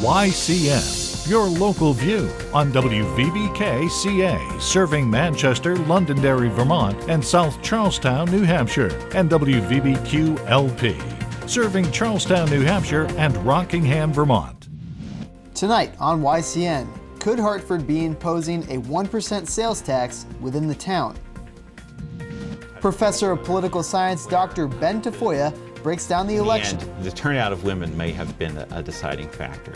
YCN, your local view on WVBK-CA, serving Manchester, Londonderry, Vermont, and South Charlestown, New Hampshire, and WVBQ-LP, serving Charlestown, New Hampshire, and Rockingham, Vermont. Tonight on YCN, could Hartford be imposing a 1% sales tax within the town? Professor of Political Science Dr. Ben Tafoya breaks down the election. And the turnout of women may have been a deciding factor.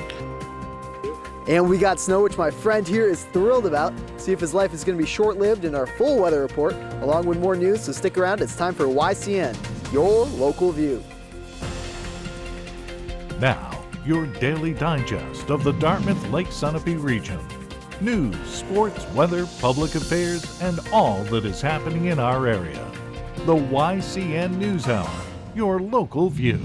And we got snow, which my friend here is thrilled about. See if his life is going to be short-lived in our full weather report, along with more news, so stick around. It's time for YCN, your local view. Now, your daily digest of the Dartmouth-Lake Sunapee region. News, sports, weather, public affairs, and all that is happening in our area. The YCN News Hour, your local view.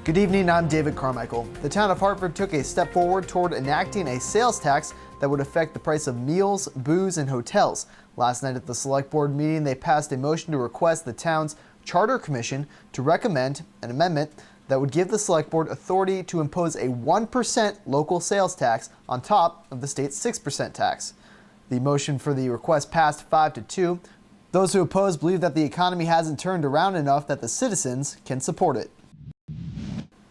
Good evening, I'm David Carmichael. The town of Hartford took a step forward toward enacting a sales tax that would affect the price of meals, booze, and hotels. Last night at the Select Board meeting, they passed a motion to request the town's Charter Commission to recommend an amendment that would give the Select Board authority to impose a 1% local sales tax on top of the state's 6% tax. The motion for the request passed 5-2. Those who oppose believe that the economy hasn't turned around enough that the citizens can support it.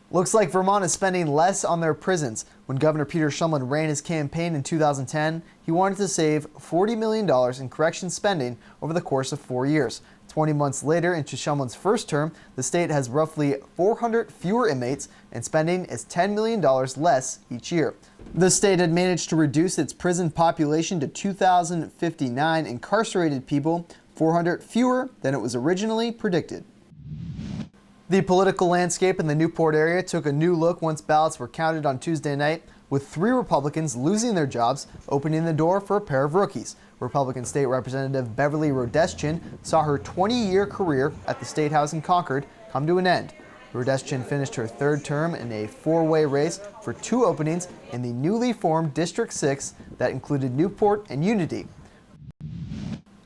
Looks like Vermont is spending less on their prisons. When Governor Peter Shumlin ran his campaign in 2010, he wanted to save $40 million in corrections spending over the course of 4 years. 20 months later, into Shumlin's first term, the state has roughly 400 fewer inmates, and spending is $10 million less each year. The state had managed to reduce its prison population to 2,059 incarcerated people, 400 fewer than it was originally predicted. The political landscape in the Newport area took a new look once ballots were counted on Tuesday night, with 3 Republicans losing their jobs, opening the door for a pair of rookies. Republican State Representative Beverly Rodeszchin saw her 20-year career at the State House in Concord come to an end. Rodeszchin finished her 3rd term in a 4-way race for 2 openings in the newly formed District 6 that included Newport and Unity.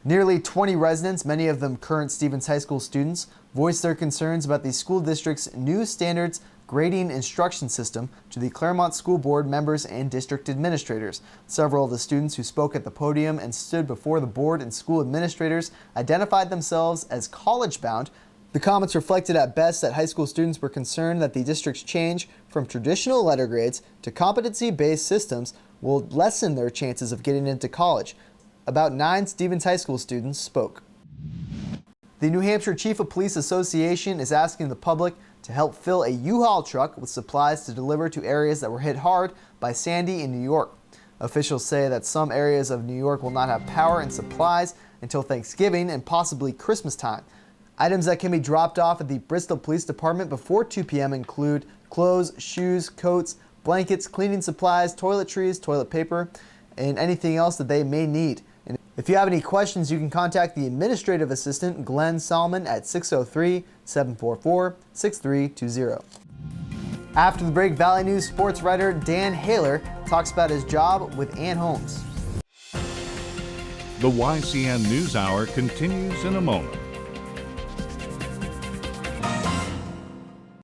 Nearly 20 residents, many of them current Stevens High School students, voiced their concerns about the school district's new standards grading instruction system to the Claremont School Board members and district administrators. Several of the students who spoke at the podium and stood before the board and school administrators identified themselves as college-bound. The comments reflected at best that high school students were concerned that the district's change from traditional letter grades to competency-based systems will lessen their chances of getting into college. About 9 Stevens High School students spoke. The New Hampshire Chief of Police Association is asking the public to help fill a U-Haul truck with supplies to deliver to areas that were hit hard by Sandy in New York. Officials say that some areas of New York will not have power and supplies until Thanksgiving and possibly Christmas time. Items that can be dropped off at the Bristol Police Department before 2 p.m. include clothes, shoes, coats, blankets, cleaning supplies, toiletries, toilet paper, and anything else that they may need. And if you have any questions, you can contact the administrative assistant, Glenn Solomon, at 603-744-6320. After the break, Valley News sports writer Dan Haler talks about his job with Ann Holmes. The YCN News Hour continues in a moment.